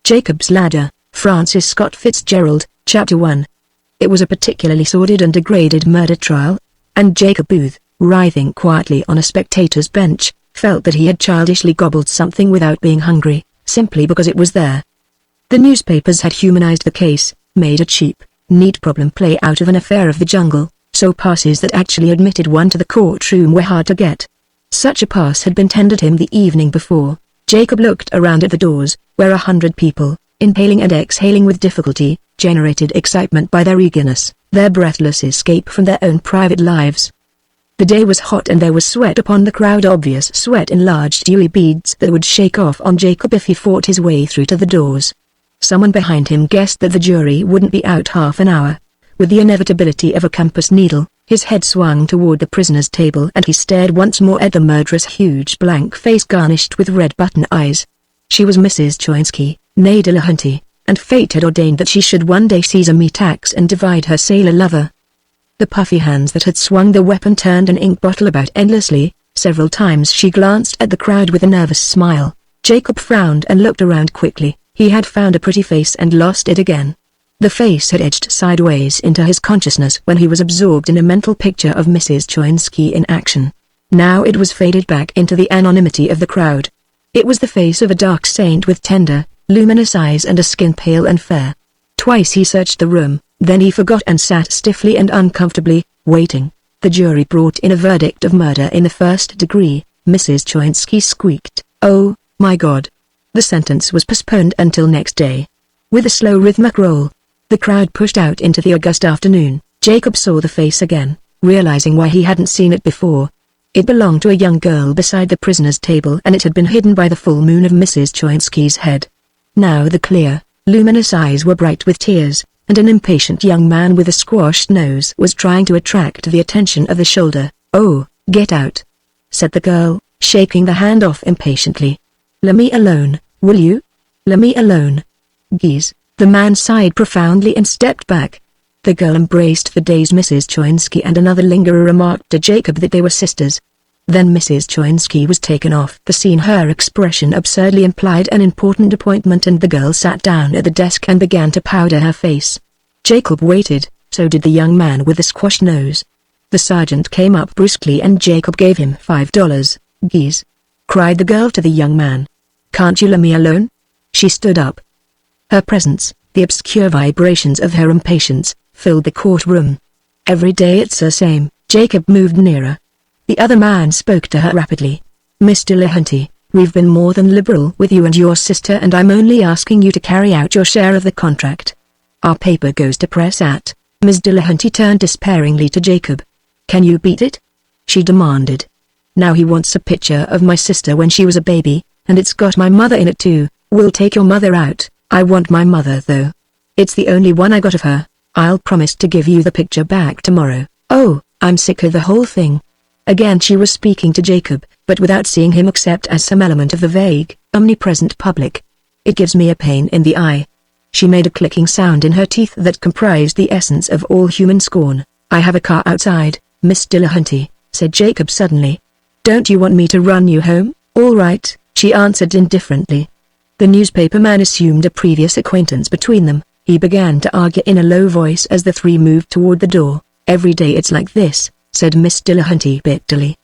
Jacob's Ladder, Francis Scott Fitzgerald, Chapter 1. It was a particularly sordid and degraded murder trial, and Jacob Booth, writhing quietly on a spectator's bench, felt that he had childishly gobbled something without being hungry, simply because it was there. The newspapers had humanized the case, made a cheap, neat problem play out of an affair of the jungle, so passes that actually admitted one to the courtroom were hard to get. Such a pass had been tendered him the evening before. Jacob looked around at the doors, where 100 people, inhaling and exhaling with difficulty, generated excitement by their eagerness, their breathless escape from their own private lives. The day was hot and there was sweat upon the crowd, obvious sweat in large dewy beads that would shake off on Jacob if he fought his way through to the doors. Someone behind him guessed that the jury wouldn't be out half an hour. With the inevitability of a compass needle, his head swung toward the prisoner's table and he stared once more at the murderous huge blank face garnished with red button eyes. She was Mrs. Choinsky, née Dillahunty, and fate had ordained that she should one day seize a meat axe and divide her sailor lover. The puffy hands that had swung the weapon turned an ink bottle about endlessly. Several times she glanced at the crowd with a nervous smile. Jacob frowned and looked around quickly. He had found a pretty face and lost it again. The face had edged sideways into his consciousness when he was absorbed in a mental picture of Mrs. Choinsky in action. Now it was faded back into the anonymity of the crowd. It was the face of a dark saint with tender, luminous eyes and a skin pale and fair. Twice he searched the room, then he forgot and sat stiffly and uncomfortably, waiting. The jury brought in a verdict of murder in the first degree. Mrs. Choinsky squeaked, "Oh, my God." The sentence was postponed until next day. With a slow rhythmic roll, the crowd pushed out into the August afternoon. Jacob saw the face again, realizing why he hadn't seen it before. It belonged to a young girl beside the prisoner's table and it had been hidden by the full moon of Mrs. Choinsky's head. Now the clear, luminous eyes were bright with tears, and an impatient young man with a squashed nose was trying to attract the attention of the shoulder. "Oh, get out," said the girl, shaking the hand off impatiently. "Let me alone, will you? Let me alone." "Geez." The man sighed profoundly and stepped back. The girl embraced the dazed Mrs. Choinsky and another lingerer remarked to Jacob that they were sisters. Then Mrs. Choinsky was taken off the scene. Her expression absurdly implied an important appointment and the girl sat down at the desk and began to powder her face. Jacob waited, so did the young man with the squashed nose. The sergeant came up brusquely and Jacob gave him $5. "Geez," cried the girl to the young man. "Can't you let me alone?" She stood up. Her presence, the obscure vibrations of her impatience, filled the courtroom. "Every day it's the same." Jacob moved nearer. The other man spoke to her rapidly. "Miss Dillahunty, we've been more than liberal with you and your sister and I'm only asking you to carry out your share of the contract. Our paper goes to press at..." Ms. Dillahunty turned despairingly to Jacob. "Can you beat it?" she demanded. "Now he wants a picture of my sister when she was a baby, and it's got my mother in it too. We'll take your mother out. I want my mother though. It's the only one I got of her. I'll promise to give you the picture back tomorrow." "Oh, I'm sick of the whole thing." Again she was speaking to Jacob, but without seeing him except as some element of the vague, omnipresent public. "It gives me a pain in the eye." She made a clicking sound in her teeth that comprised the essence of all human scorn. "I have a car outside, Miss Dillahunty," said Jacob suddenly. "Don't you want me to run you home?" "All right," she answered indifferently. The newspaper man assumed a previous acquaintance between them. He began to argue in a low voice as the three moved toward the door. "Every day it's like this," said Miss Dillahunty bitterly.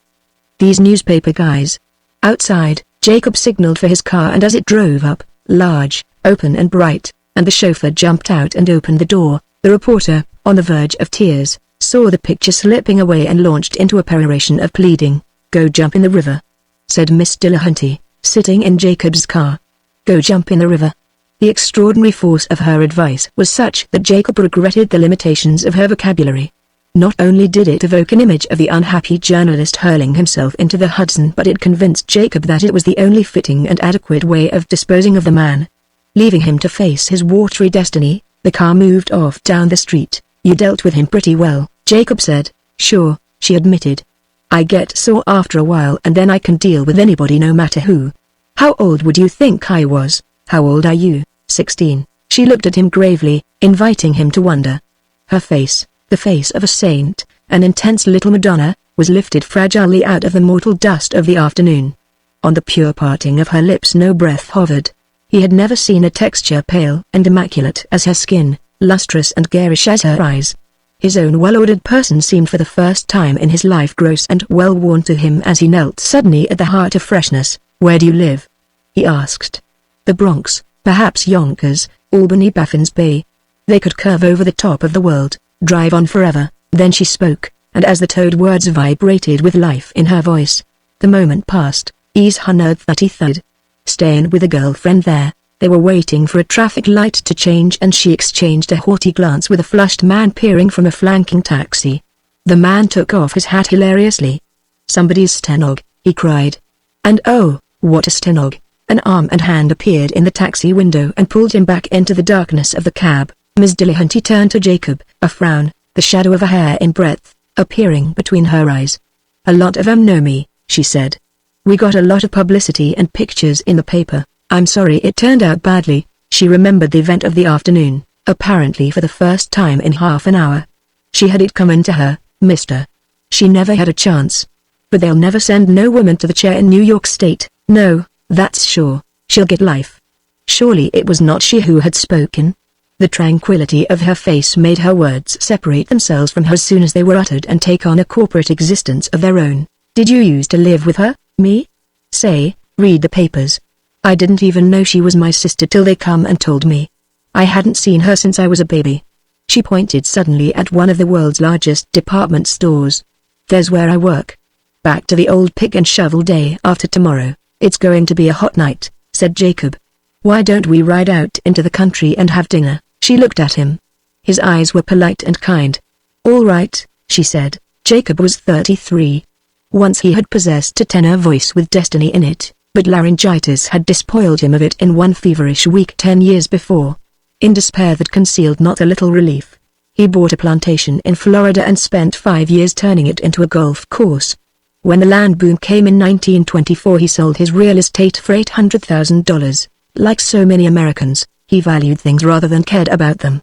"These newspaper guys." Outside, Jacob signaled for his car and as it drove up, large, open and bright, and the chauffeur jumped out and opened the door, the reporter, on the verge of tears, saw the picture slipping away and launched into a peroration of pleading. "Go jump in the river," said Miss Dillahunty, sitting in Jacob's car. "Go jump in the river." The extraordinary force of her advice was such that Jacob regretted the limitations of her vocabulary. Not only did it evoke an image of the unhappy journalist hurling himself into the Hudson, but it convinced Jacob that it was the only fitting and adequate way of disposing of the man. Leaving him to face his watery destiny, the car moved off down the street. "You dealt with him pretty well," Jacob said. "Sure," she admitted. "I get sore after a while and then I can deal with anybody no matter who." "How old would you think I was?" "How old are you?" 16. She looked at him gravely, inviting him to wonder. Her face, the face of a saint, an intense little Madonna, was lifted fragilely out of the mortal dust of the afternoon. On the pure parting of her lips no breath hovered. He had never seen a texture pale and immaculate as her skin, lustrous and garish as her eyes. His own well-ordered person seemed for the first time in his life gross and well-worn to him as he knelt suddenly at the heart of freshness. "Where do you live?" he asked. "The Bronx, perhaps Yonkers, Albany, Baffin's Bay." They could curve over the top of the world, drive on forever. Then she spoke, and as the towed words vibrated with life in her voice, the moment passed. "Is 133rd. Staying with a girlfriend there." They were waiting for a traffic light to change and she exchanged a haughty glance with a flushed man peering from a flanking taxi. The man took off his hat hilariously. "Somebody's stenog," he cried. And oh, what a stenog! An arm and hand appeared in the taxi window and pulled him back into the darkness of the cab. Ms. Dillahunty turned to Jacob, a frown, the shadow of a hair in breadth, appearing between her eyes. "A lot of them know me," she said. "We got a lot of publicity and pictures in the paper. I'm sorry it turned out badly." She remembered the event of the afternoon, apparently for the first time in half an hour. She had it coming to her, mister. She never had a chance. But they'll never send no woman to the chair in New York State. No, that's sure. She'll get life. Surely it was not she who had spoken. The tranquility of her face made her words separate themselves from her as soon as they were uttered and take on a corporate existence of their own. "Did you used to live with her, me? Say, read the papers. I didn't even know she was my sister till they come and told me. I hadn't seen her since I was a baby." She pointed suddenly at one of the world's largest department stores. "There's where I work. Back to the old pick and shovel day after tomorrow. It's going to be a hot night," said Jacob. "Why don't we ride out into the country and have dinner?" She looked at him. His eyes were polite and kind. "All right," she said. Jacob was 33. Once he had possessed a tenor voice with destiny in it, but laryngitis had despoiled him of it in one feverish week 10 years before. In despair that concealed not a little relief, he bought a plantation in Florida and spent 5 years turning it into a golf course. When the land boom came in 1924 he sold his real estate for $800,000. Like so many Americans, he valued things rather than cared about them.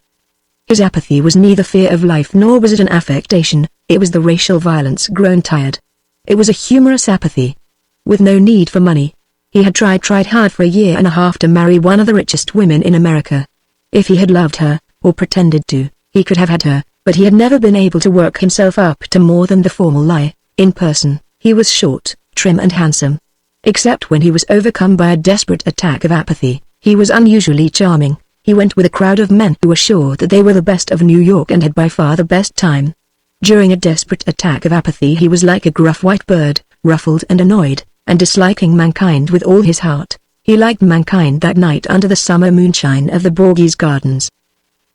His apathy was neither fear of life nor was it an affectation, it was the racial violence grown tired. It was a humorous apathy. With no need for money. He had tried hard for a year and a half to marry one of the richest women in America. If he had loved her, or pretended to, he could have had her, but he had never been able to work himself up to more than the formal lie. In person, he was short, trim and handsome. Except when he was overcome by a desperate attack of apathy, he was unusually charming. He went with a crowd of men who were sure that they were the best of New York and had by far the best time. During a desperate attack of apathy he was like a gruff white bird, ruffled and annoyed, and disliking mankind with all his heart. He liked mankind that night under the summer moonshine of the Borghese Gardens.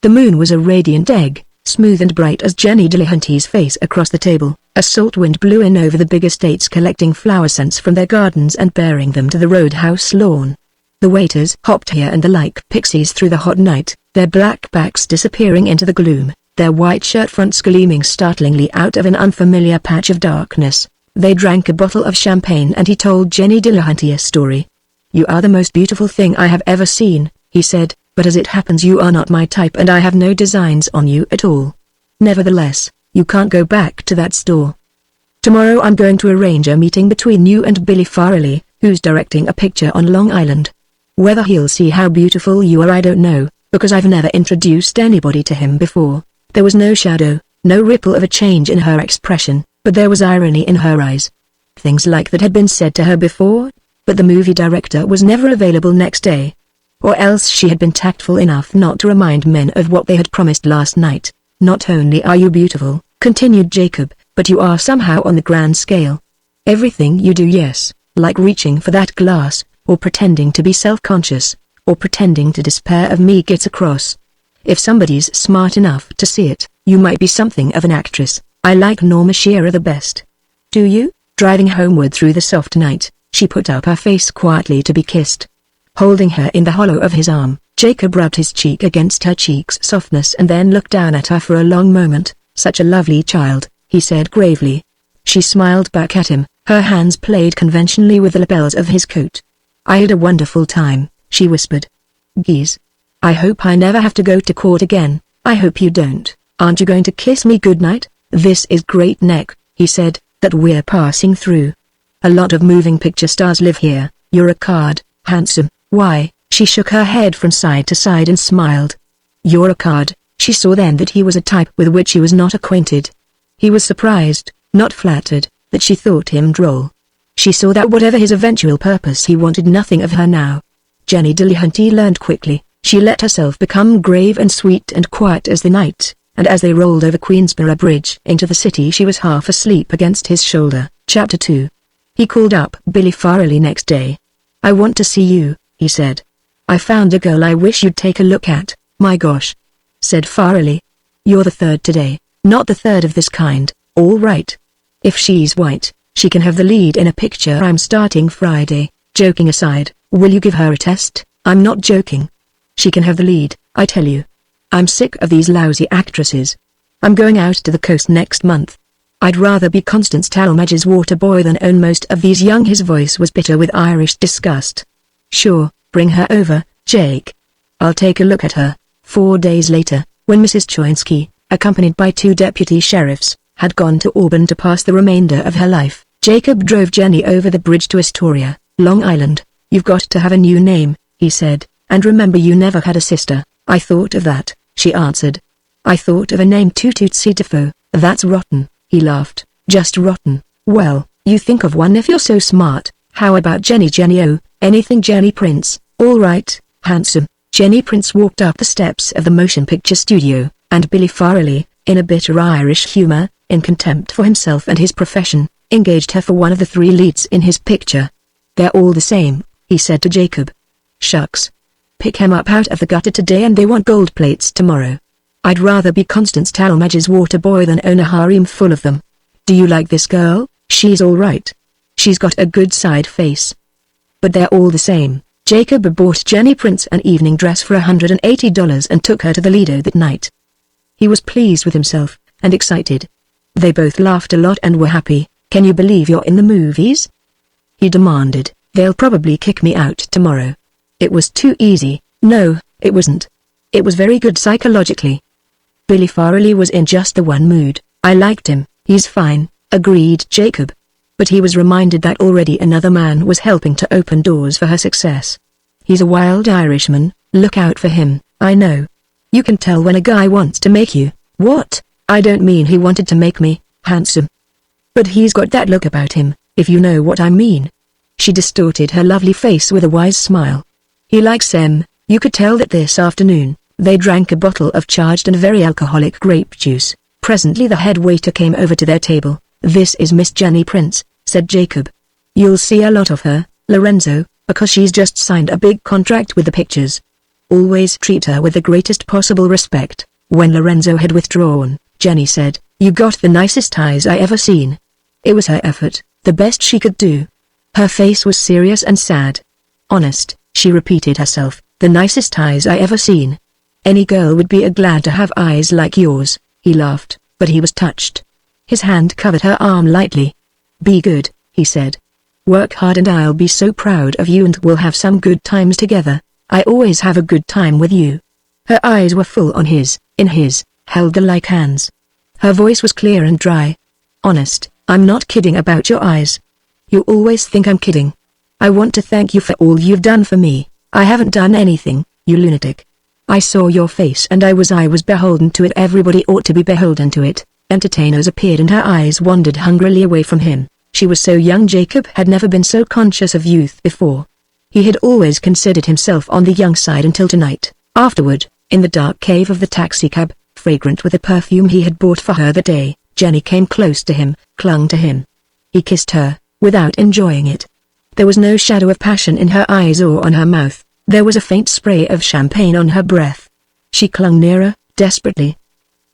The moon was a radiant egg, smooth and bright as Jenny Dillahunty's face across the table. A salt wind blew in over the big estates collecting flower scents from their gardens and bearing them to the roadhouse lawn. The waiters hopped here and there like pixies through the hot night, their black backs disappearing into the gloom, their white shirt fronts gleaming startlingly out of an unfamiliar patch of darkness. They drank a bottle of champagne and he told Jenny Dillahunty a story. "You are the most beautiful thing I have ever seen," he said, "but as it happens you are not my type and I have no designs on you at all. Nevertheless, you can't go back to that store. Tomorrow I'm going to arrange a meeting between you and Billy Farrelly, who's directing a picture on Long Island. Whether he'll see how beautiful you are I don't know, because I've never introduced anybody to him before." There was no shadow, no ripple of a change in her expression, but there was irony in her eyes. Things like that had been said to her before, but the movie director was never available next day. Or else she had been tactful enough not to remind men of what they had promised last night. "Not only are you beautiful," continued Jacob, "but you are somehow on the grand scale. Everything you do, yes, like reaching for that glass, or pretending to be self-conscious, or pretending to despair of me gets across. If somebody's smart enough to see it, you might be something of an actress. I like Norma Shearer the best." "Do you?" Driving homeward through the soft night, she put up her face quietly to be kissed. Holding her in the hollow of his arm, Jacob rubbed his cheek against her cheek's softness and then looked down at her for a long moment. "Such a lovely child," he said gravely. She smiled back at him, her hands played conventionally with the lapels of his coat. "I had a wonderful time," she whispered. "Geez. I hope I never have to go to court again." "I hope you don't. Aren't you going to kiss me goodnight?" "This is Great Neck," he said, "that we're passing through. A lot of moving picture stars live here. You're a card, handsome." "Why?" She shook her head from side to side and smiled. "You're a card." She saw then that he was a type with which he was not acquainted. He was surprised, not flattered, that she thought him droll. She saw that whatever his eventual purpose he wanted nothing of her now. Jenny Dillahunty learned quickly. She let herself become grave and sweet and quiet as the night, and as they rolled over Queensborough Bridge into the city she was half asleep against his shoulder. Chapter 2. He called up Billy Farrelly next day. "I want to see you," he said. "I found a girl I wish you'd take a look at." "My gosh," said Farrelly. "You're the third today, not the third of this kind." "All right. If she's white, she can have the lead in a picture I'm starting Friday." Joking aside, will you give her a test? "I'm not joking. She can have the lead, I tell you. I'm sick of these lousy actresses. I'm going out to the coast next month. I'd rather be Constance Talmadge's water boy than own most of these young." His voice was bitter with Irish disgust. "Sure, bring her over, Jake. I'll take a look at her." 4 days later, when Mrs. Choinsky, accompanied by 2 deputy sheriffs, had gone to Auburn to pass the remainder of her life, Jacob drove Jenny over the bridge to Astoria, Long Island. "You've got to have a new name," he said, "and remember you never had a sister." "I thought of that," she answered. "I thought of a name too, Tootsie Defoe." "That's rotten," he laughed. "Just rotten." "Well, you think of one if you're so smart. How about Jenny O, anything Jenny Prince?" "All right, handsome." Jenny Prince walked up the steps of the motion picture studio, and Billy Farrelly, in a bitter Irish humor, in contempt for himself and his profession, engaged her for one of the 3 leads in his picture. "They're all the same," he said to Jacob. "Shucks. Pick him up out of the gutter today and they want gold plates tomorrow. I'd rather be Constance Talmadge's water boy than own a harem full of them." "Do you like this girl?" "She's all right. She's got a good side face. But they're all the same." Jacob bought Jenny Prince an evening dress for $180 and took her to the Lido that night. He was pleased with himself, and excited. They both laughed a lot and were happy. "Can you believe you're in the movies?" he demanded. "They'll probably kick me out tomorrow." It was too easy. No, it wasn't. It was very good psychologically. Billy Farrelly was in just the one mood. "I liked him." "He's fine," agreed Jacob. But he was reminded that already another man was helping to open doors for her success. "He's a wild Irishman, look out for him." "I know. You can tell when a guy wants to make you." "What?" "I don't mean he wanted to make me, handsome. But he's got that look about him, if you know what I mean." She distorted her lovely face with a wise smile. "He likes em." You could tell that this afternoon. They drank a bottle of charged and very alcoholic grape juice. Presently the head waiter came over to their table. "This is Miss Jenny Prince," said Jacob. "You'll see a lot of her, Lorenzo, because she's just signed a big contract with the pictures. Always treat her with the greatest possible respect." When Lorenzo had withdrawn, Jenny said, "You got the nicest eyes I ever seen." It was her effort, the best she could do. Her face was serious and sad. "Honest," she repeated herself, "the nicest eyes I ever seen. Any girl would be glad to have eyes like yours." He laughed, but he was touched. His hand covered her arm lightly. "Be good," he said. "Work hard and I'll be so proud of you and we'll have some good times together. I always have a good time with you." Her eyes were full on his, in his, held the like hands. Her voice was clear and dry. "Honest, I'm not kidding about your eyes. You always think I'm kidding. I want to thank you for all you've done for me." "I haven't done anything, you lunatic. I saw your face and I was beholden to it. Everybody ought to be beholden to it." Entertainers appeared and her eyes wandered hungrily away from him. She was so young. Jacob had never been so conscious of youth before. He had always considered himself on the young side until tonight. Afterward, in the dark cave of the taxicab, fragrant with the perfume he had bought for her that day, Jenny came close to him, clung to him. He kissed her, without enjoying it. There was no shadow of passion in her eyes or on her mouth. There was a faint spray of champagne on her breath. She clung nearer, desperately.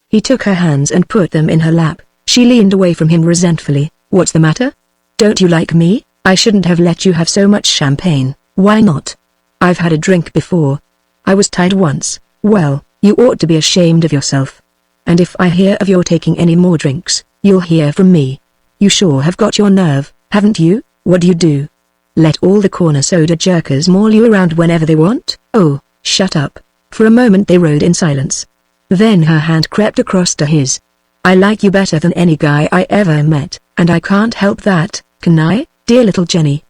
He took her hands and put them in her lap. She leaned away from him resentfully. "What's the matter? Don't you like me? I shouldn't have let you have so much champagne." "Why not? I've had a drink before. I was tired once." "Well, you ought to be ashamed of yourself. And if I hear of your taking any more drinks, you'll hear from me. You sure have got your nerve, haven't you?" "What do you do? Let all the corner soda jerkers maul you around whenever they want?" "Oh, shut up." For a moment they rode in silence. Then her hand crept across to his. "I like you better than any guy I ever met, and I can't help that, can I, dear little Jenny?"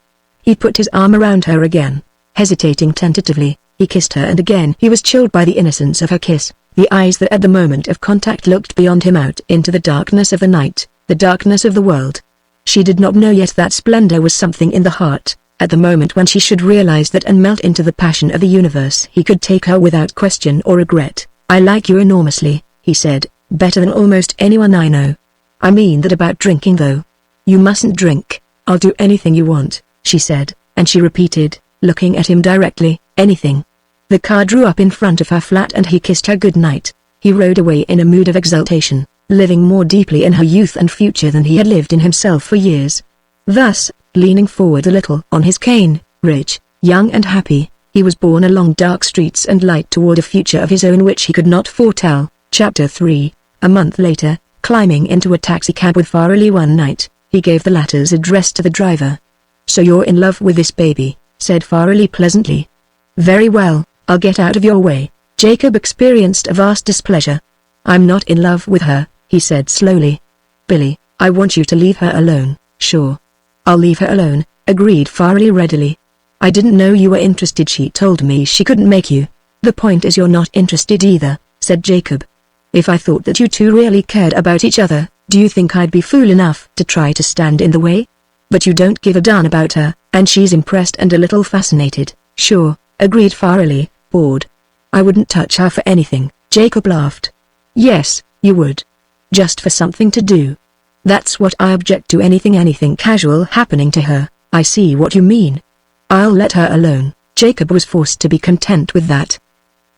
He put his arm around her again. Hesitating tentatively, he kissed her, and again he was chilled by the innocence of her kiss. The eyes that at the moment of contact looked beyond him out into the darkness of the night, the darkness of the world. She did not know yet that splendor was something in the heart. At the moment when she should realize that and melt into the passion of the universe, he could take her without question or regret. "I like you enormously," he said, "better than almost anyone I know. I mean that about drinking though. You mustn't drink." "I'll do anything you want," she said, and she repeated, looking at him directly, "anything." The car drew up in front of her flat and he kissed her good night. He rode away in a mood of exultation, living more deeply in her youth and future than he had lived in himself for years. Thus, leaning forward a little on his cane, rich, young and happy, he was borne along dark streets and light toward a future of his own which he could not foretell. Chapter 3. A month later, climbing into a taxicab with Farrelly one night, he gave the latter's address to the driver. "So you're in love with this baby," said Farrelly pleasantly. "Very well, I'll get out of your way." Jacob experienced a vast displeasure. "I'm not in love with her," he said slowly. "Billy, I want you to leave her alone." "Sure. I'll leave her alone," agreed Farrelly readily. "I didn't know you were interested. She told me she couldn't make you." "The point is you're not interested either," said Jacob. "If I thought that you two really cared about each other, do you think I'd be fool enough to try to stand in the way? But you don't give a darn about her, and she's impressed and a little fascinated." "Sure," agreed Farrelly, bored. "I wouldn't touch her for anything," Jacob laughed. "Yes, you would. Just for something to do. That's what I object to. Anything casual happening to her." "I see what you mean. I'll let her alone." Jacob was forced to be content with that.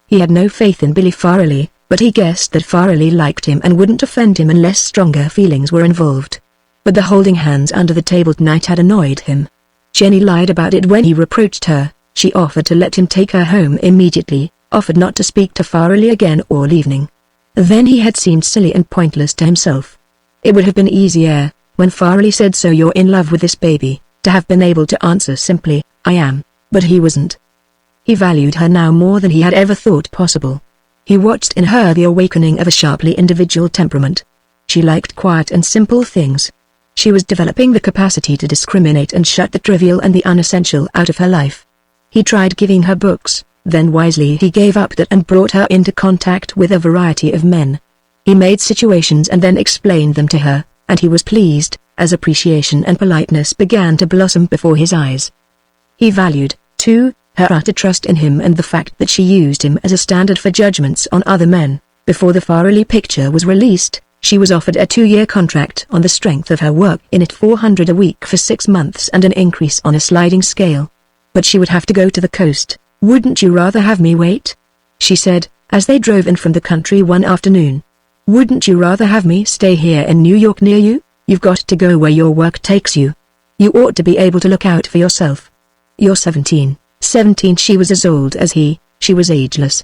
He had no faith in Billy Farrelly, but he guessed that Farrelly liked him and wouldn't offend him unless stronger feelings were involved. But the holding hands under the table tonight had annoyed him. Jenny lied about it when he reproached her. She offered to let him take her home immediately, offered not to speak to Farrelly again all evening. Then he had seemed silly and pointless to himself. It would have been easier, when Farrelly said "So you're in love with this baby," to have been able to answer simply, "I am," but he wasn't. He valued her now more than he had ever thought possible. He watched in her the awakening of a sharply individual temperament. She liked quiet and simple things. She was developing the capacity to discriminate and shut the trivial and the unessential out of her life. He tried giving her books, then wisely he gave up that and brought her into contact with a variety of men. He made situations and then explained them to her, and he was pleased, as appreciation and politeness began to blossom before his eyes. He valued, too, her utter trust in him and the fact that she used him as a standard for judgments on other men. Before the Farrelly picture was released, she was offered a 2-year contract on the strength of her work in it, $400 a week for 6 months and an increase on a sliding scale. But she would have to go to the coast. "Wouldn't you rather have me wait?" she said, as they drove in from the country one afternoon. "Wouldn't you rather have me stay here in New York near you? You've got to go where your work takes you. You ought to be able to look out for yourself. You're 17. 17. She was as old as he. She was ageless.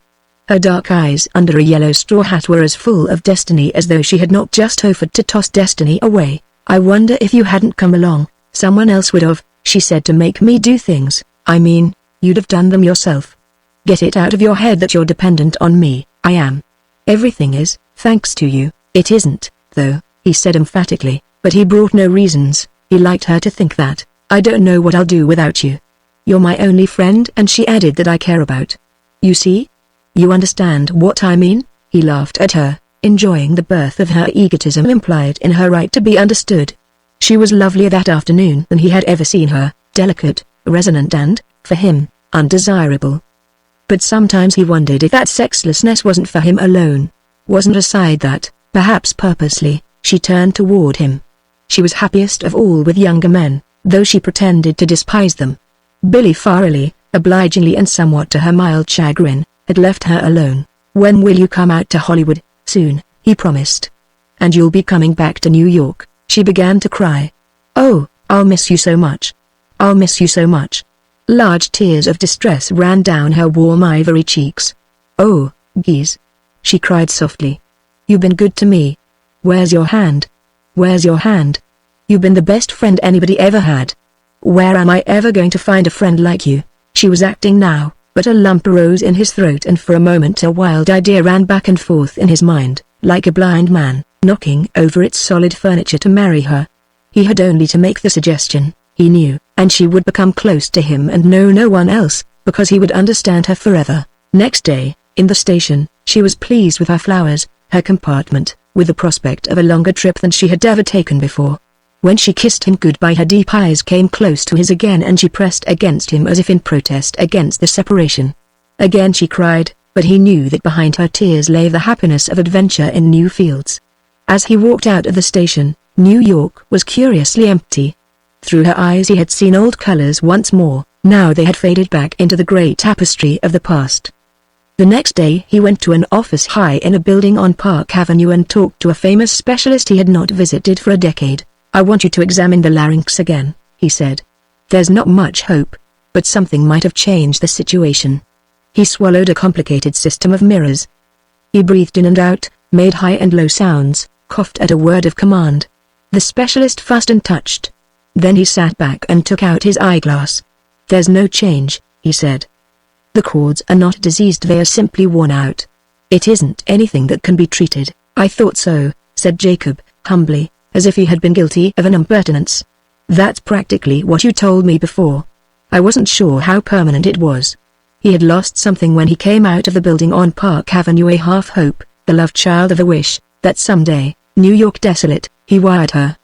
Her dark eyes under a yellow straw hat were as full of destiny as though she had not just offered to toss destiny away. "I wonder if you hadn't come along, someone else would have," she said, "to make me do things. I mean, you'd have done them yourself. Get it out of your head that you're dependent on me." "I am. Everything is, thanks to you." "It isn't, though," he said emphatically, but he brought no reasons. He liked her to think that. "I don't know what I'll do without you. You're my only friend," and she added, "that I care about. You see? You understand what I mean?" He laughed at her, enjoying the birth of her egotism implied in her right to be understood. She was lovelier that afternoon than he had ever seen her, delicate, resonant and, for him, undesirable. But sometimes he wondered if that sexlessness wasn't for him alone. Wasn't a side that, perhaps purposely, she turned toward him. She was happiest of all with younger men, though she pretended to despise them. Billy Farrelly, obligingly and somewhat to her mild chagrin, had left her alone. "When will you come out to Hollywood?" "Soon," he promised. "And you'll be coming back to New York?" She began to cry. "Oh, I'll miss you so much. I'll miss you so much." Large tears of distress ran down her warm ivory cheeks. "Oh, geez," she cried softly. "You've been good to me. Where's your hand? Where's your hand? You've been the best friend anybody ever had. Where am I ever going to find a friend like you?" She was acting now, but a lump arose in his throat and for a moment a wild idea ran back and forth in his mind, like a blind man, knocking over its solid furniture to marry her. He had only to make the suggestion, he knew, and she would become close to him and know no one else, because he would understand her forever. Next day, in the station, she was pleased with her flowers, her compartment, with the prospect of a longer trip than she had ever taken before. When she kissed him goodbye, her deep eyes came close to his again and she pressed against him as if in protest against the separation. Again she cried, but he knew that behind her tears lay the happiness of adventure in new fields. As he walked out of the station, New York was curiously empty. Through her eyes he had seen old colors once more, now they had faded back into the gray tapestry of the past. The next day he went to an office high in a building on Park Avenue and talked to a famous specialist he had not visited for a decade. "I want you to examine the larynx again," he said. "There's not much hope, but something might have changed the situation." He swallowed a complicated system of mirrors. He breathed in and out, made high and low sounds, coughed at a word of command. The specialist fussed and touched. Then he sat back and took out his eyeglass. "There's no change," he said. "The cords are not diseased, they are simply worn out. It isn't anything that can be treated." "I thought so," said Jacob, humbly, as if he had been guilty of an impertinence. "That's practically what you told me before. I wasn't sure how permanent it was." He had lost something when he came out of the building on Park Avenue, a half-hope, the love child of a wish, that someday, New York desolate, he wired her.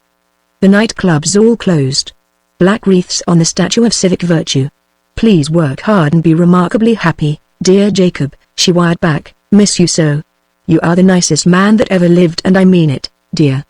The nightclubs all closed. Black wreaths on the statue of civic virtue. "Please work hard and be remarkably happy, dear Jacob," she wired back, "miss you so. You are the nicest man that ever lived and I mean it, dear.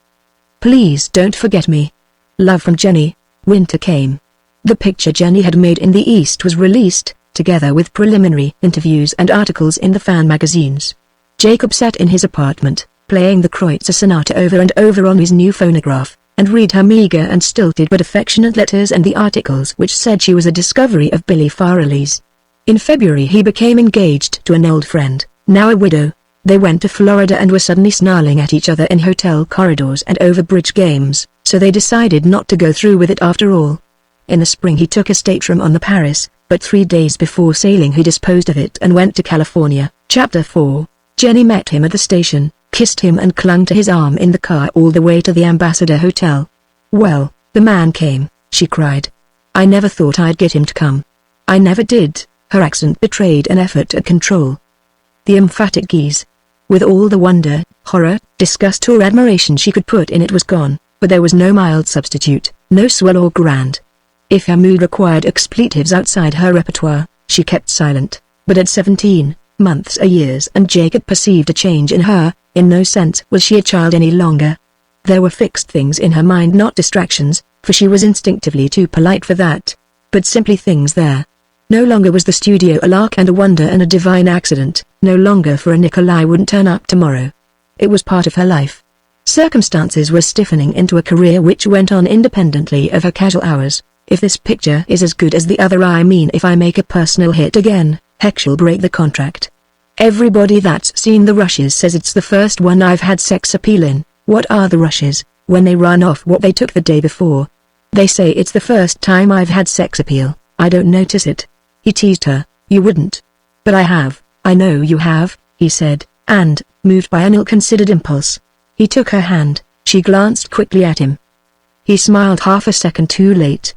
Please don't forget me. Love from Jenny." Winter came. The picture Jenny had made in the East was released, together with preliminary interviews and articles in the fan magazines. Jacob sat in his apartment, playing the Kreutzer Sonata over and over on his new phonograph, and read her meager and stilted but affectionate letters and the articles which said she was a discovery of Billy Farrelly's. In February he became engaged to an old friend, now a widow. They went to Florida and were suddenly snarling at each other in hotel corridors and over bridge games, so they decided not to go through with it after all. In the spring he took a stateroom on the Paris, but 3 days before sailing he disposed of it and went to California. Chapter 4. Jenny met him at the station, kissed him and clung to his arm in the car all the way to the Ambassador Hotel. "Well, the man came," she cried. "I never thought I'd get him to come." "I never did," her accent betrayed an effort at control. The emphatic gaze. With all the wonder, horror, disgust or admiration she could put in it was gone, but there was no mild substitute, no swell or grand. If her mood required expletives outside her repertoire, she kept silent, but at 17, months are years and Jacob perceived a change in her. In no sense was she a child any longer. There were fixed things in her mind, not distractions, for she was instinctively too polite for that, but simply things there. No longer was the studio a lark and a wonder and a divine accident, no longer for a nickel I wouldn't turn up tomorrow. It was part of her life. Circumstances were stiffening into a career which went on independently of her casual hours. If this picture is as good as the other, I mean if I make a personal hit again, heck, she'll break the contract. Everybody that's seen the Rushes says it's the first one I've had sex appeal in. What are the Rushes? When they run off what they took the day before. They say it's the first time I've had sex appeal. I don't notice it. He teased her. "You wouldn't." "But I have." "I know you have," he said, and, moved by an ill-considered impulse, he took her hand. She glanced quickly at him. He smiled half a second too late.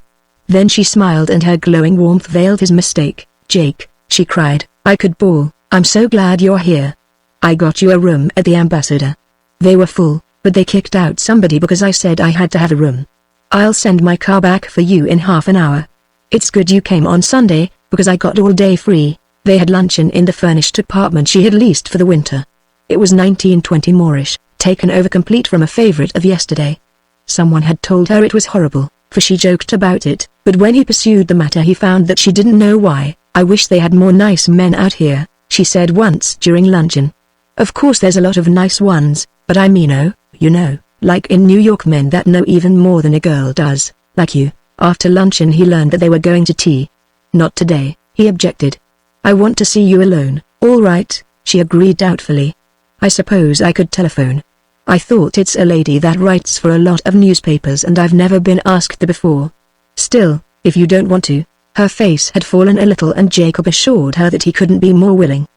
Then she smiled and her glowing warmth veiled his mistake. "Jake," she cried, "I could bawl. I'm so glad you're here. I got you a room at the Ambassador. They were full, but they kicked out somebody because I said I had to have a room. I'll send my car back for you in half an hour. It's good you came on Sunday, because I got all day free." They had luncheon in the furnished apartment she had leased for the winter. It was 1920 Moorish, taken over complete from a favorite of yesterday. Someone had told her it was horrible, for she joked about it, but when he pursued the matter he found that she didn't know why. "I wish they had more nice men out here," she said once during luncheon. "Of course there's a lot of nice ones, but I mean you know, like in New York, men that know even more than a girl does, like you." After luncheon he learned that they were going to tea. "Not today," he objected. "I want to see you alone." "All right," she agreed doubtfully. "I suppose I could telephone. I thought it's a lady that writes for a lot of newspapers and I've never been asked there before." "Still, if you don't want to." Her face had fallen a little and Jacob assured her that he couldn't be more willing.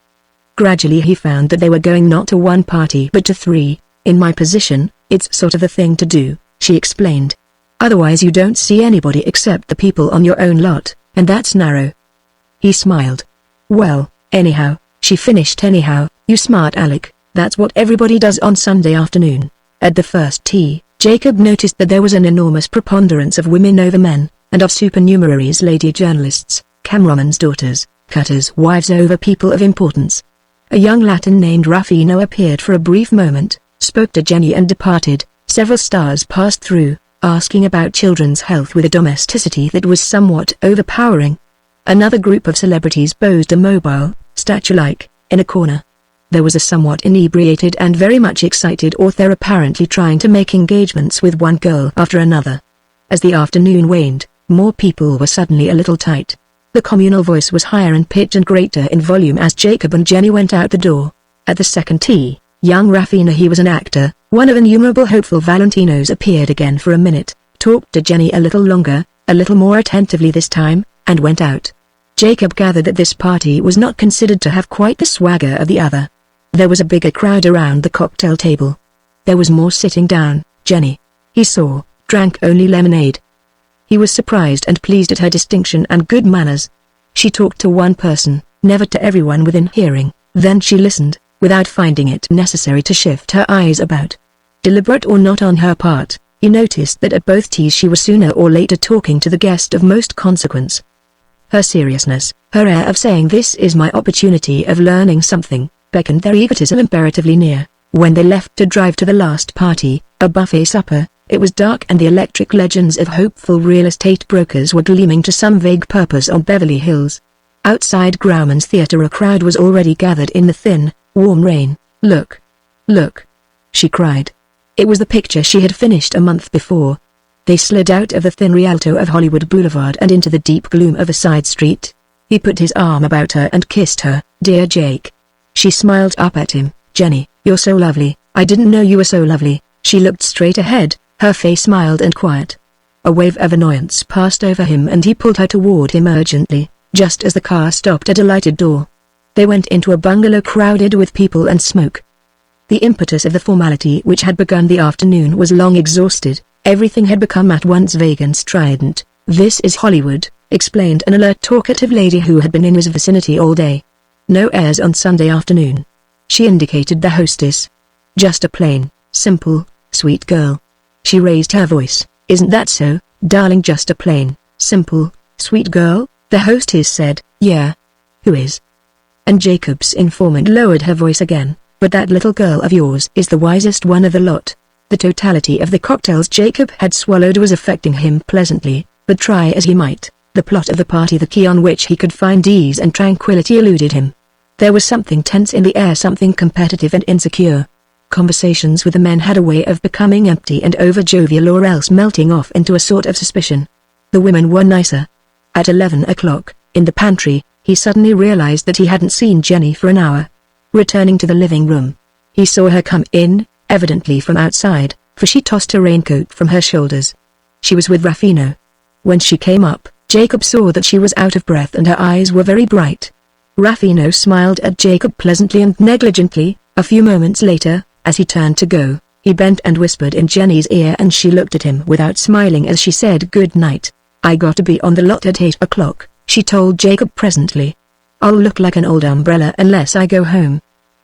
Gradually he found that they were going not to one party but to 3. "In my position, it's sort of the thing to do," she explained. "Otherwise you don't see anybody except the people on your own lot, and that's narrow." He smiled. Well, anyhow, she finished anyhow, you smart aleck, that's what everybody does on Sunday afternoon. At the first tea, Jacob noticed that there was an enormous preponderance of women over men, and of supernumeraries lady journalists, cameramen's daughters, cutters' wives over people of importance. A young Latin named Ruffino appeared for a brief moment, spoke to Jenny and departed. Several stars passed through, asking about children's health with a domesticity that was somewhat overpowering. Another group of celebrities posed immobile, statue-like, in a corner. There was a somewhat inebriated and very much excited author apparently trying to make engagements with one girl after another. As the afternoon waned, more people were suddenly a little tight. The communal voice was higher in pitch and greater in volume as Jacob and Jenny went out the door. At the second tea, young Ruffino, he was an actor, one of innumerable hopeful Valentinos, appeared again for a minute, talked to Jenny a little longer, a little more attentively this time, and went out. Jacob gathered that this party was not considered to have quite the swagger of the other. There was a bigger crowd around the cocktail table. There was more sitting down. Jenny, he saw, drank only lemonade. He was surprised and pleased at her distinction and good manners. She talked to one person, never to everyone within hearing, then she listened, without finding it necessary to shift her eyes about. Deliberate or not on her part, he noticed that at both teas she was sooner or later talking to the guest of most consequence. Her seriousness, her air of saying this is my opportunity of learning something, beckoned their egotism imperatively near. When they left to drive to the last party, a buffet supper, it was dark and the electric legends of hopeful real estate brokers were gleaming to some vague purpose on Beverly Hills. Outside Grauman's theater a crowd was already gathered in the thin, warm rain. Look! Look! She cried. It was the picture she had finished a month before. They slid out of the thin Rialto of Hollywood Boulevard and into the deep gloom of a side street. He put his arm about her and kissed her. Dear Jake. She smiled up at him. Jenny, you're so lovely. I didn't know you were so lovely. She looked straight ahead, her face mild and quiet. A wave of annoyance passed over him and he pulled her toward him urgently, just as the car stopped at a lighted door. They went into a bungalow crowded with people and smoke. The impetus of the formality which had begun the afternoon was long exhausted. Everything had become at once vague and strident. This is Hollywood, explained an alert talkative lady who had been in his vicinity all day. No airs on Sunday afternoon. She indicated the hostess. Just a plain, simple, sweet girl. She raised her voice. Isn't that so, darling? Just a plain, simple, sweet girl? The hostess said. Yeah. Who is? And Jacob's informant lowered her voice again. But that little girl of yours is the wisest one of the lot. The totality of the cocktails Jacob had swallowed was affecting him pleasantly, but try as he might, the plot of the party, the key on which he could find ease and tranquility, eluded him. There was something tense in the air, something competitive and insecure. Conversations with the men had a way of becoming empty and over-jovial or else melting off into a sort of suspicion. The women were nicer. At 11 o'clock, in the pantry, he suddenly realized that he hadn't seen Jenny for an hour. Returning to the living room, he saw her come in, evidently from outside, for she tossed her raincoat from her shoulders. She was with Ruffino. When she came up, Jacob saw that she was out of breath and her eyes were very bright. Ruffino smiled at Jacob pleasantly and negligently. A few moments later, as he turned to go, he bent and whispered in Jenny's ear and she looked at him without smiling as she said good night. I got to be on the lot at 8 o'clock, she told Jacob presently. I'll look like an old umbrella unless I go home.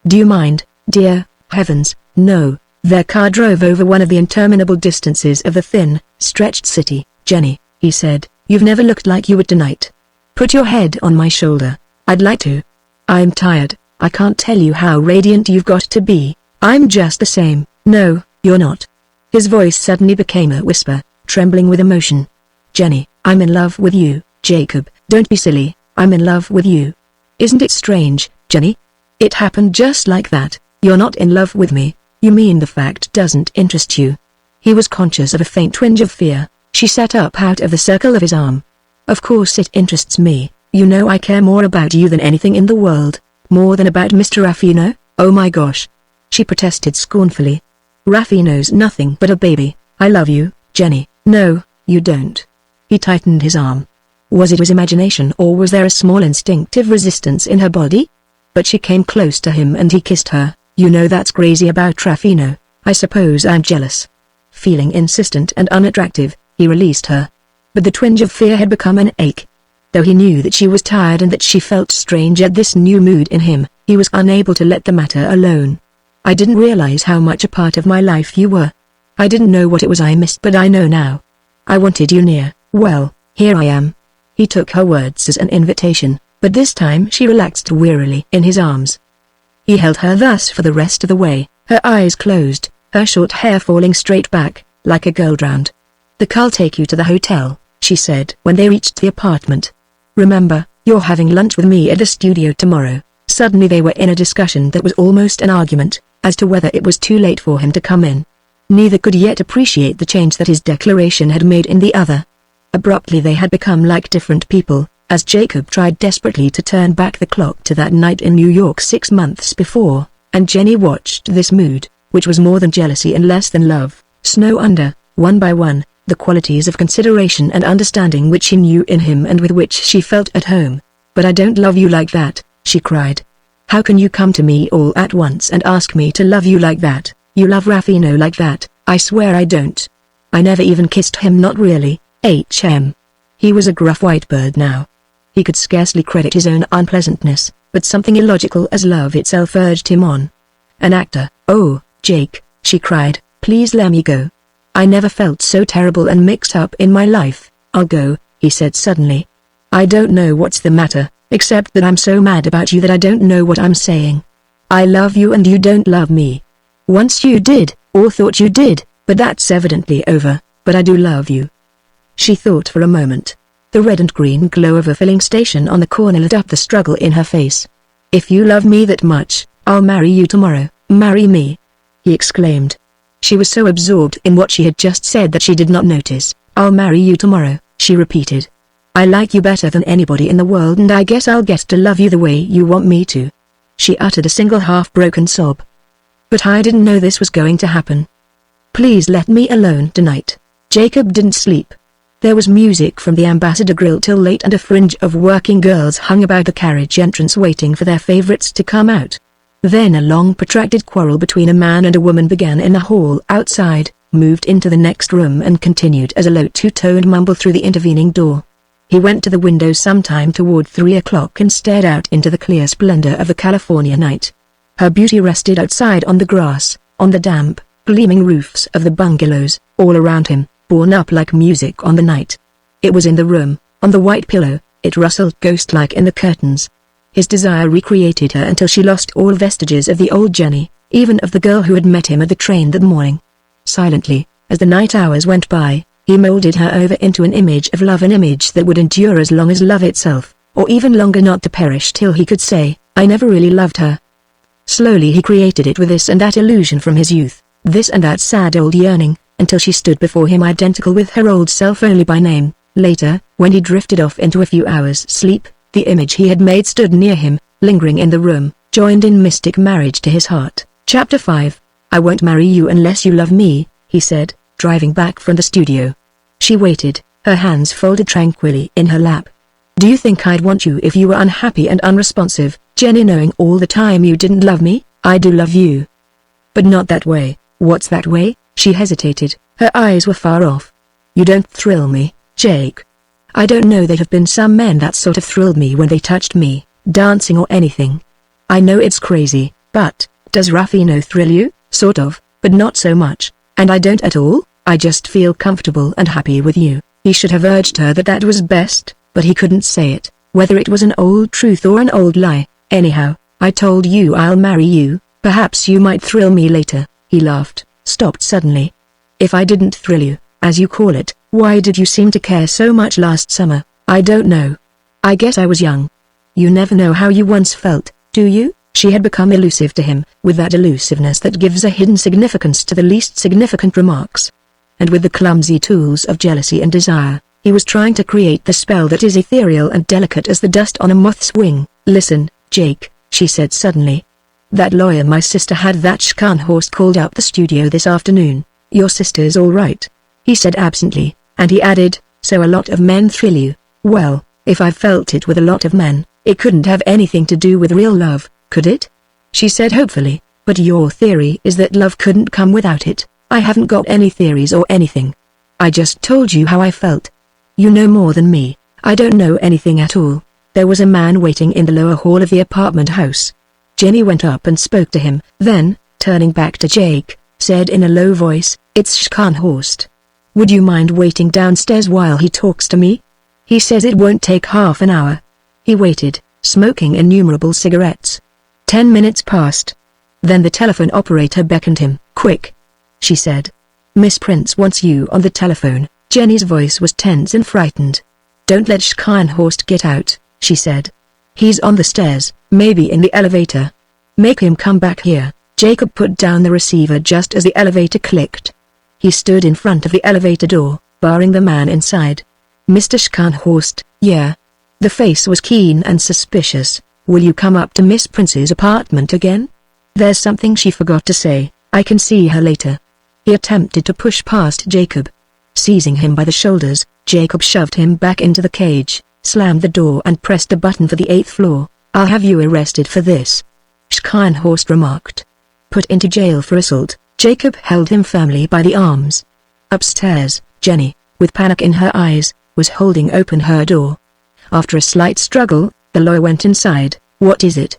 Do you mind, dear? Heavens, no. Their car drove over one of the interminable distances of the thin, stretched city. Jenny, he said, you've never looked like you would tonight. Put your head on my shoulder. I'd like to. I'm tired. I can't tell you how radiant you've got to be. I'm just the same. No, you're not. His voice suddenly became a whisper, trembling with emotion. Jenny, I'm in love with you. Jacob, don't be silly. I'm in love with you. Isn't it strange, Jenny? It happened just like that. You're not in love with me. You mean the fact doesn't interest you? He was conscious of a faint twinge of fear. She sat up out of the circle of his arm. Of course it interests me. You know I care more about you than anything in the world. More than about Mr. Ruffino? Oh my gosh. She protested scornfully. Ruffino's nothing but a baby. I love you, Jenny. No, you don't. He tightened his arm. Was it his imagination or was there a small instinctive resistance in her body? But she came close to him and he kissed her. You know that's crazy about Ruffino. I suppose I'm jealous. Feeling insistent and unattractive, he released her. But the twinge of fear had become an ache. Though he knew that she was tired and that she felt strange at this new mood in him, he was unable to let the matter alone. I didn't realize how much a part of my life you were. I didn't know what it was I missed, but I know now. I wanted you near. Well, here I am. He took her words as an invitation, but this time she relaxed wearily in his arms. He held her thus for the rest of the way, her eyes closed, her short hair falling straight back, like a girl drowned. "I'll take you to the hotel," she said when they reached the apartment. "Remember, you're having lunch with me at the studio tomorrow." Suddenly they were in a discussion that was almost an argument, as to whether it was too late for him to come in. Neither could yet appreciate the change that his declaration had made in the other. Abruptly they had become like different people, as Jacob tried desperately to turn back the clock to that night in New York 6 months before, and Jenny watched this mood, which was more than jealousy and less than love, snow under, one by one, the qualities of consideration and understanding which she knew in him and with which she felt at home. "But I don't love you like that," she cried. "How can you come to me all at once and ask me to love you like that? You love Raffino like that." "I swear I don't. I never even kissed him, not really, HM." He was a gruff white bird now. He could scarcely credit his own unpleasantness, but something illogical as love itself urged him on. "An actor, oh, Jake," she cried, "please let me go. I never felt so terrible and mixed up in my life." "I'll go," he said suddenly. "I don't know what's the matter, except that I'm so mad about you that I don't know what I'm saying. I love you and you don't love me. Once you did, or thought you did, but that's evidently over, but I do love you." She thought for a moment. The red and green glow of a filling station on the corner lit up the struggle in her face. "If you love me that much, I'll marry you tomorrow." "Marry me?" he exclaimed. She was so absorbed in what she had just said that she did not notice. "I'll marry you tomorrow," she repeated. "I like you better than anybody in the world and I guess I'll get to love you the way you want me to." She uttered a single half-broken sob. "But I didn't know this was going to happen. Please let me alone tonight." Jacob didn't sleep. There was music from the Ambassador Grill till late and a fringe of working girls hung about the carriage entrance waiting for their favorites to come out. Then a long protracted quarrel between a man and a woman began in the hall outside, moved into the next room and continued as a low two-toned mumble through the intervening door. He went to the window sometime toward 3 o'clock and stared out into the clear splendor of the California night. Her beauty rested outside on the grass, on the damp, gleaming roofs of the bungalows, all around him, borne up like music on the night. It was in the room, on the white pillow, it rustled ghost-like in the curtains. His desire recreated her until she lost all vestiges of the old Jenny, even of the girl who had met him at the train that morning. Silently, as the night hours went by, he molded her over into an image of love, an image that would endure as long as love itself, or even longer, not to perish till he could say, "I never really loved her." Slowly he created it with this and that illusion from his youth, this and that sad old yearning, until she stood before him identical with her old self only by name. Later, when he drifted off into a few hours' sleep, the image he had made stood near him, lingering in the room, joined in mystic marriage to his heart. Chapter 5. "I won't marry you unless you love me," he said, driving back from the studio. She waited, her hands folded tranquilly in her lap. "Do you think I'd want you if you were unhappy and unresponsive, Jenny, knowing all the time you didn't love me? I do love you. But not that way." "What's that way?" She hesitated, her eyes were far off. "You don't thrill me, Jake. I don't know, there have been some men that sort of thrilled me when they touched me, dancing or anything. I know it's crazy, but, does Raffino thrill you? Sort of, but not so much, and I don't at all. I just feel comfortable and happy with you." He should have urged her that that was best, but he couldn't say it, whether it was an old truth or an old lie. "Anyhow, I told you I'll marry you, perhaps you might thrill me later." He laughed, stopped suddenly. "If I didn't thrill you, as you call it, why did you seem to care so much last summer?" "I don't know. I guess I was young." "You never know how you once felt, do you?" She had become elusive to him, with that elusiveness that gives a hidden significance to the least significant remarks. And with the clumsy tools of jealousy and desire, he was trying to create the spell that is ethereal and delicate as the dust on a moth's wing. "Listen, Jake," she said suddenly. "That lawyer my sister had, that Scharnhorst, called up the studio this afternoon. Your sister's all right," he said absently, and he added, "So a lot of men thrill you." "Well, if I felt it with a lot of men, it couldn't have anything to do with real love, could it?" she said hopefully. "But your theory is that love couldn't come without it." "I haven't got any theories or anything. I just told you how I felt. You know more than me. I don't know anything at all. There was a man waiting in the lower hall of the apartment house. Jenny went up and spoke to him, then, turning back to Jake, said in a low voice, "It's Scharnhorst. Would you mind waiting downstairs while he talks to me? He says it won't take half an hour." He waited, smoking innumerable cigarettes. 10 minutes passed. Then the telephone operator beckoned him. "Quick," she said. "Miss Prince wants you on the telephone." Jenny's voice was tense and frightened. "Don't let Scharnhorst get out," she said. "He's on the stairs, maybe in the elevator. Make him come back here." Jacob put down the receiver just as the elevator clicked. He stood in front of the elevator door, barring the man inside. "Mr. Scharnhorst, yeah?" The face was keen and suspicious. "Will you come up to Miss Prince's apartment again? There's something she forgot to say. I can see her later." He attempted to push past Jacob. Seizing him by the shoulders, Jacob shoved him back into the cage, slammed the door and pressed a button for the 8th floor. "I'll have you arrested for this," Scharnhorst remarked. "Put into jail for assault." Jacob held him firmly by the arms. Upstairs, Jenny, with panic in her eyes, was holding open her door. After a slight struggle, the lawyer went inside. "What is it?"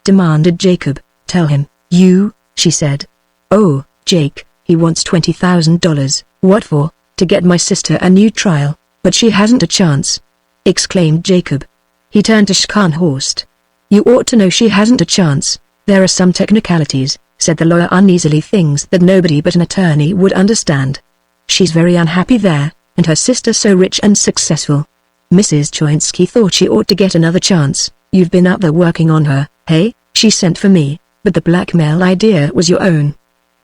demanded Jacob. "Tell him." "You," she said. "Oh, Jake, he wants $20,000. "What for?" "To get my sister a new trial." "But she hasn't a chance," exclaimed Jacob. He turned to Scharnhorst. "You ought to know she hasn't a chance." "There are some technicalities," said the lawyer uneasily, "things that nobody but an attorney would understand. She's very unhappy there, and her sister so rich and successful. Mrs. Choinsky thought she ought to get another chance. You've been up there working on her, hey? She sent for me, but the blackmail idea was your own.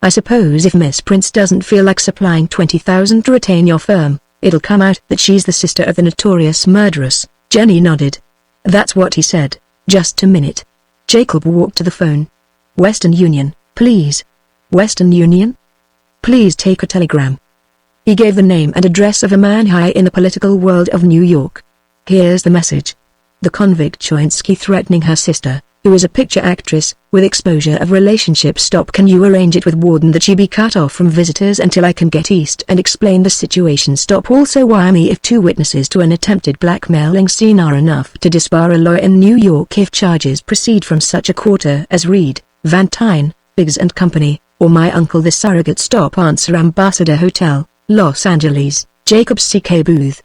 I suppose if Miss Prince doesn't feel like supplying $20,000 to retain your firm, it'll come out that she's the sister of the notorious murderess." Jenny nodded. "That's what he said." "Just a minute." Jacob walked to the phone. "Western Union, please." "Western Union? Please take a telegram." He gave the name and address of a man high in the political world of New York. "Here's the message. The convict Choinsky threatening her sister, who is a picture actress, with exposure of relationship. Stop. Can you arrange it with Warden that she be cut off from visitors until I can get east and explain the situation. Stop. Also wire me if 2 witnesses to an attempted blackmailing scene are enough to disbar a lawyer in New York if charges proceed from such a quarter as Reed, Van Tyne, Biggs and Company, or my uncle the surrogate. Stop. Answer Ambassador Hotel, Los Angeles, Jacob C.K. Booth."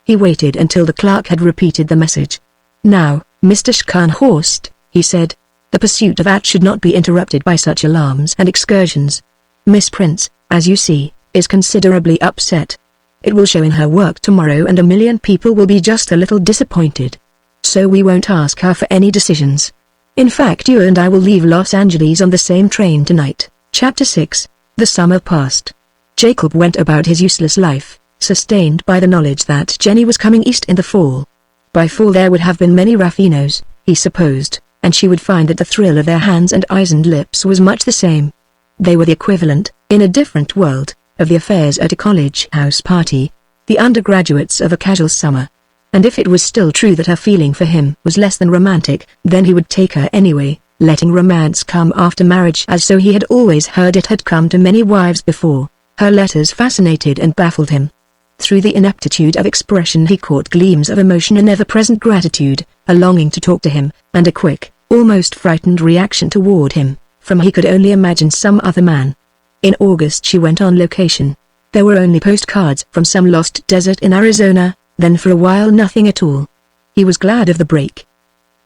He waited until the clerk had repeated the message. "Now, Mr. Scharnhorst," he said, "the pursuit of that should not be interrupted by such alarms and excursions. Miss Prince, as you see, is considerably upset. It will show in her work tomorrow and a million people will be just a little disappointed. So we won't ask her for any decisions. In fact, you and I will leave Los Angeles on the same train tonight." Chapter 6. The summer passed. Jacob went about his useless life, sustained by the knowledge that Jenny was coming east in the fall. By fall there would have been many raffinos, he supposed, and she would find that the thrill of their hands and eyes and lips was much the same. They were the equivalent, in a different world, of the affairs at a college house party, the undergraduates of a casual summer. And if it was still true that her feeling for him was less than romantic, then he would take her anyway, letting romance come after marriage, as so he had always heard it had come to many wives before. Her letters fascinated and baffled him. Through the ineptitude of expression he caught gleams of emotion and ever-present gratitude, a longing to talk to him, and a quick, almost frightened reaction toward him, from he could only imagine some other man. In August she went on location. There were only postcards from some lost desert in Arizona, then for a while nothing at all. He was glad of the break.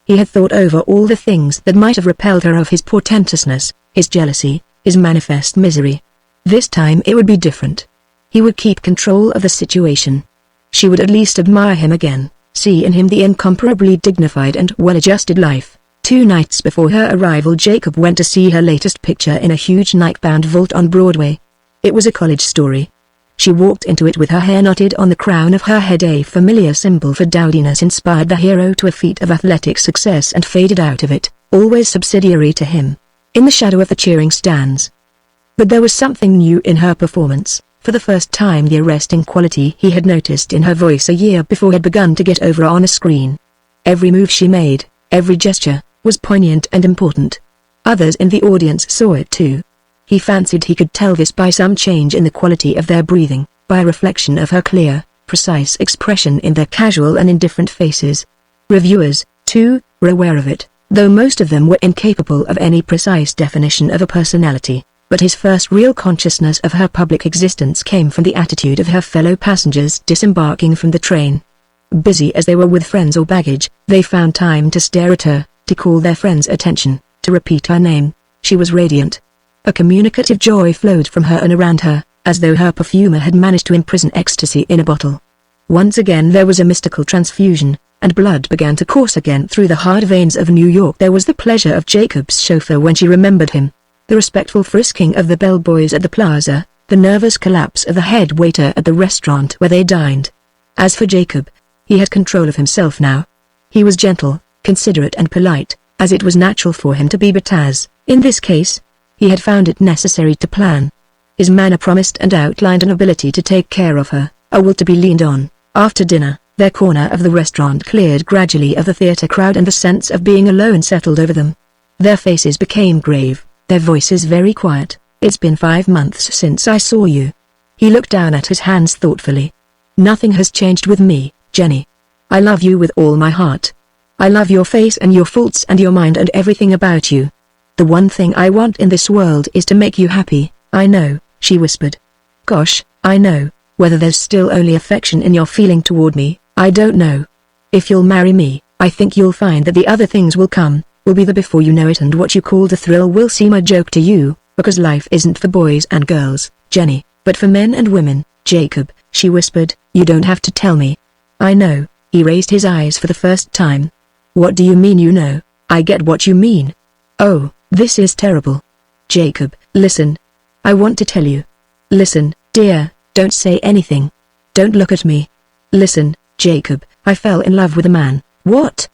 He had thought over all the things that might have repelled her of his portentousness, his jealousy, his manifest misery. This time it would be different. He would keep control of the situation. She would at least admire him again, see in him the incomparably dignified and well-adjusted life. 2 nights before her arrival Jacob went to see her latest picture in a huge night-bound vault on Broadway. It was a college story. She walked into it with her hair knotted on the crown of her head, a familiar symbol for dowdiness inspired the hero to a feat of athletic success and faded out of it, always subsidiary to him, in the shadow of the cheering stands. But there was something new in her performance. For the first time the arresting quality he had noticed in her voice a year before had begun to get over on a screen. Every move she made, every gesture, was poignant and important. Others in the audience saw it too. He fancied he could tell this by some change in the quality of their breathing, by a reflection of her clear, precise expression in their casual and indifferent faces. Reviewers, too, were aware of it, though most of them were incapable of any precise definition of a personality. But his first real consciousness of her public existence came from the attitude of her fellow passengers disembarking from the train. Busy as they were with friends or baggage, they found time to stare at her, to call their friends' attention, to repeat her name. She was radiant. A communicative joy flowed from her and around her, as though her perfumer had managed to imprison ecstasy in a bottle. Once again there was a mystical transfusion, and blood began to course again through the hard veins of New York. There was the pleasure of Jacob's chauffeur when she remembered him, the respectful frisking of the bellboys at the plaza, the nervous collapse of the head waiter at the restaurant where they dined. As for Jacob, he had control of himself now. He was gentle, considerate and polite, as it was natural for him to be, but as, in this case, he had found it necessary to plan. His manner promised and outlined an ability to take care of her, a will to be leaned on. After dinner, their corner of the restaurant cleared gradually of the theater crowd and the sense of being alone settled over them. Their faces became grave, their voices very quiet. "It's been 5 months since I saw you." He looked down at his hands thoughtfully. "Nothing has changed with me, Jenny. I love you with all my heart. I love your face and your faults and your mind and everything about you. The one thing I want in this world is to make you happy." "I know," she whispered. "Gosh, I know. Whether there's still only affection in your feeling toward me, I don't know. If you'll marry me, I think you'll find that the other things will come, will be there before you know it, and what you call the thrill will seem a joke to you, because life isn't for boys and girls, Jenny, but for men and women." "Jacob," she whispered, "you don't have to tell me." "I know." He raised his eyes for the first time. "What do you mean you know?" "I get what you mean." "Oh, this is terrible." "Jacob, listen. I want to tell you." "Listen, dear, don't say anything. Don't look at me." "Listen, Jacob, I fell in love with a man." "What?"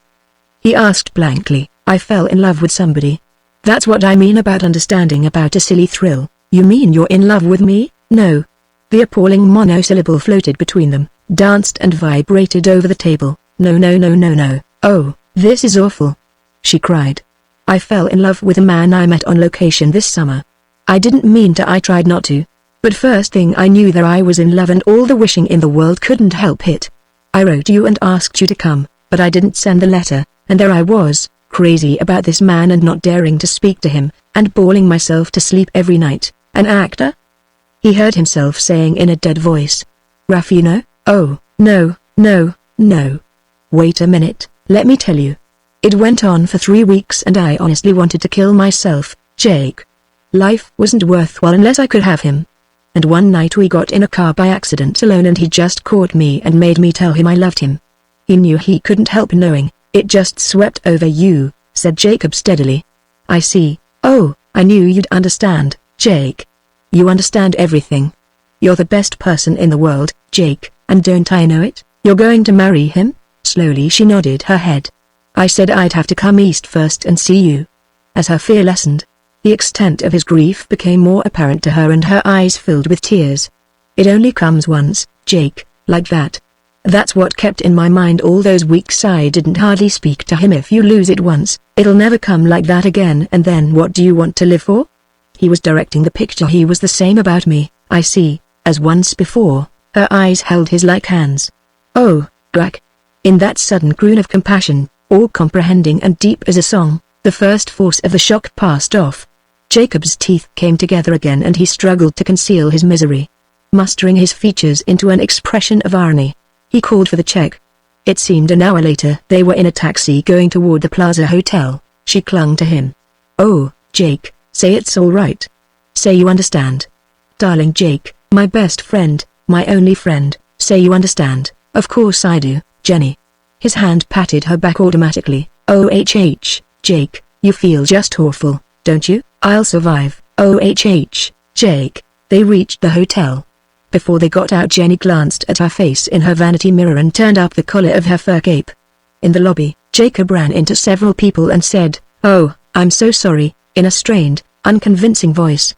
he asked blankly. "I fell in love with somebody. That's what I mean about understanding about a silly thrill." "You mean you're in love with me?" "No." The appalling monosyllable floated between them, danced and vibrated over the table. "No, no, no, no, no. Oh, this is awful," she cried. "I fell in love with a man I met on location this summer. I didn't mean to, I tried not to. But first thing I knew there I was in love, and all the wishing in the world couldn't help it. I wrote you and asked you to come, but I didn't send the letter, and there I was, crazy about this man and not daring to speak to him, and bawling myself to sleep every night." "An actor?" he heard himself saying in a dead voice. "Ruffino? Oh, no, no, no. Wait a minute, let me tell you. It went on for 3 weeks and I honestly wanted to kill myself, Jake. Life wasn't worthwhile unless I could have him. And one night we got in a car by accident alone and he just caught me and made me tell him I loved him. He knew he couldn't help knowing. It just swept over you," said Jacob steadily. "I see. Oh, I knew you'd understand, Jake. You understand everything. You're the best person in the world, Jake, and don't I know it? You're going to marry him?" Slowly she nodded her head. "I said I'd have to come east first and see you." As her fear lessened, the extent of his grief became more apparent to her and her eyes filled with tears. "It only comes once, Jake, like that. That's what kept in my mind all those weeks I didn't hardly speak to him. If you lose it once, it'll never come like that again, and then what do you want to live for?" He was directing the picture. "He was the same about me, I see, as once before." Her eyes held his like hands. "Oh, Drac." In that sudden croon of compassion, all-comprehending and deep as a song, the first force of the shock passed off. Jacob's teeth came together again and he struggled to conceal his misery. Mustering his features into an expression of irony, he called for the check. It seemed an hour later they were in a taxi going toward the Plaza Hotel. She clung to him. "Oh, Jake, say it's all right. Say you understand. Darling Jake, my best friend, my only friend, say you understand." "Of course I do, Jenny." His hand patted her back automatically. "OHH, Jake, you feel just awful, don't you?" "I'll survive." "OHH, Jake." They reached the hotel. Before they got out, Jenny glanced at her face in her vanity mirror and turned up the collar of her fur cape. In the lobby, Jacob ran into several people and said, "Oh, I'm so sorry," in a strained, unconvincing voice.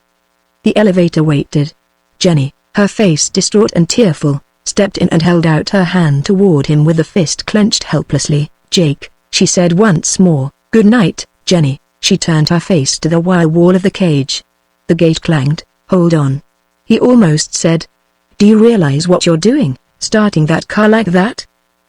The elevator waited. Jenny, her face distraught and tearful, stepped in and held out her hand toward him with the fist clenched helplessly. "Jake," she said once more. "Good night, Jenny." She turned her face to the wire wall of the cage. The gate clanged. "Hold on." He almost said. "Do you realize what you're doing?" starting that car like that?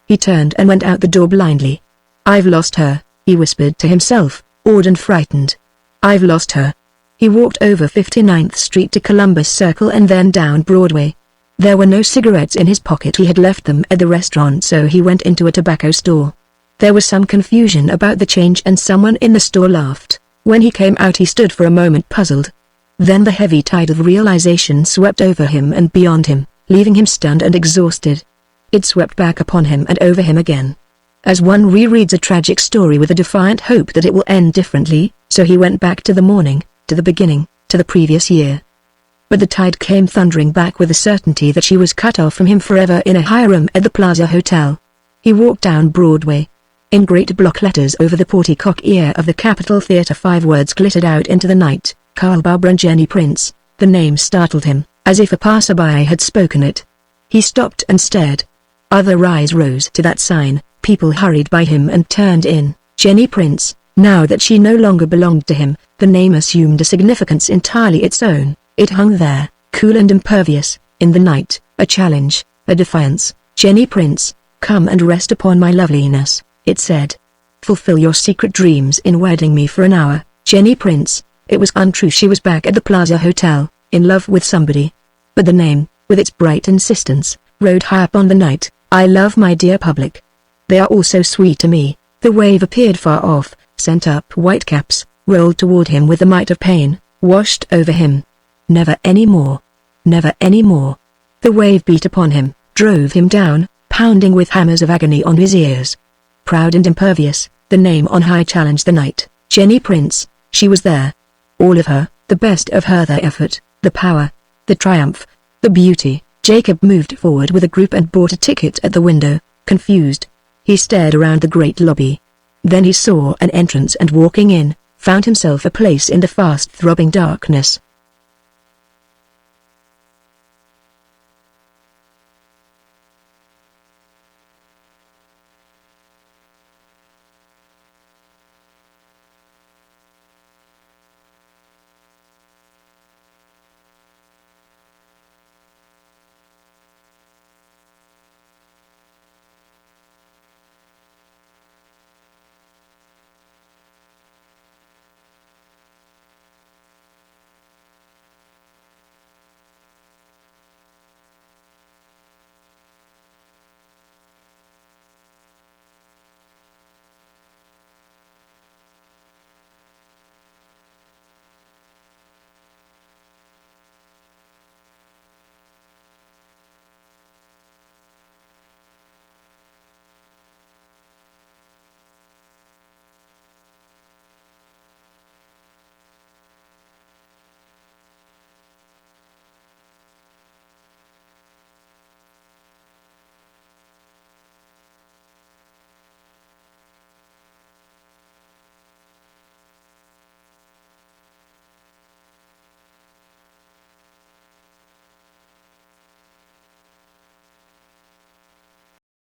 He turned and went out the door blindly. I've lost her, he whispered to himself, awed and frightened. I've lost her. He walked over 59th Street to Columbus Circle and then down Broadway. There were no cigarettes in his pocket. He had left them at the restaurant, so he went into a tobacco store. There was some confusion about the change and someone in the store laughed. When he came out he stood for a moment puzzled. Then the heavy tide of realization swept over him and beyond him, leaving him stunned and exhausted. It swept back upon him and over him again. As one rereads a tragic story with a defiant hope that it will end differently, so he went back to the morning, to the beginning, to the previous year. But the tide came thundering back with the certainty that she was cut off from him forever in a high room at the Plaza Hotel. He walked down Broadway. In great block letters over the portico of the Capitol Theatre 5 words glittered out into the night, Carl Barber and Jenny Prince. The name startled him, as if a passerby had spoken it. He stopped and stared. Other eyes rose to that sign, people hurried by him and turned in. Jenny Prince. Now that she no longer belonged to him, the name assumed a significance entirely its own. It hung there, cool and impervious, in the night, a challenge, a defiance. Jenny Prince, come and rest upon my loveliness, it said. Fulfill your secret dreams in wedding me for an hour, Jenny Prince. It was untrue. She was back at the Plaza Hotel, in love with somebody. But the name, with its bright insistence, rode high up on the night. I love my dear public. They are all so sweet to me. The wave appeared far off, sent up whitecaps, rolled toward him with the might of pain, washed over him. Never any more. Never any more. The wave beat upon him, drove him down, pounding with hammers of agony on his ears. Proud and impervious, the name on high challenged the night. Jenny Prince. She was there. All of her, the best of her, the effort, the power, the triumph, the beauty. Jacob moved forward with a group and bought a ticket at the window, confused. He stared around the great lobby. Then he saw an entrance and walking in, found himself a place in the fast-throbbing darkness.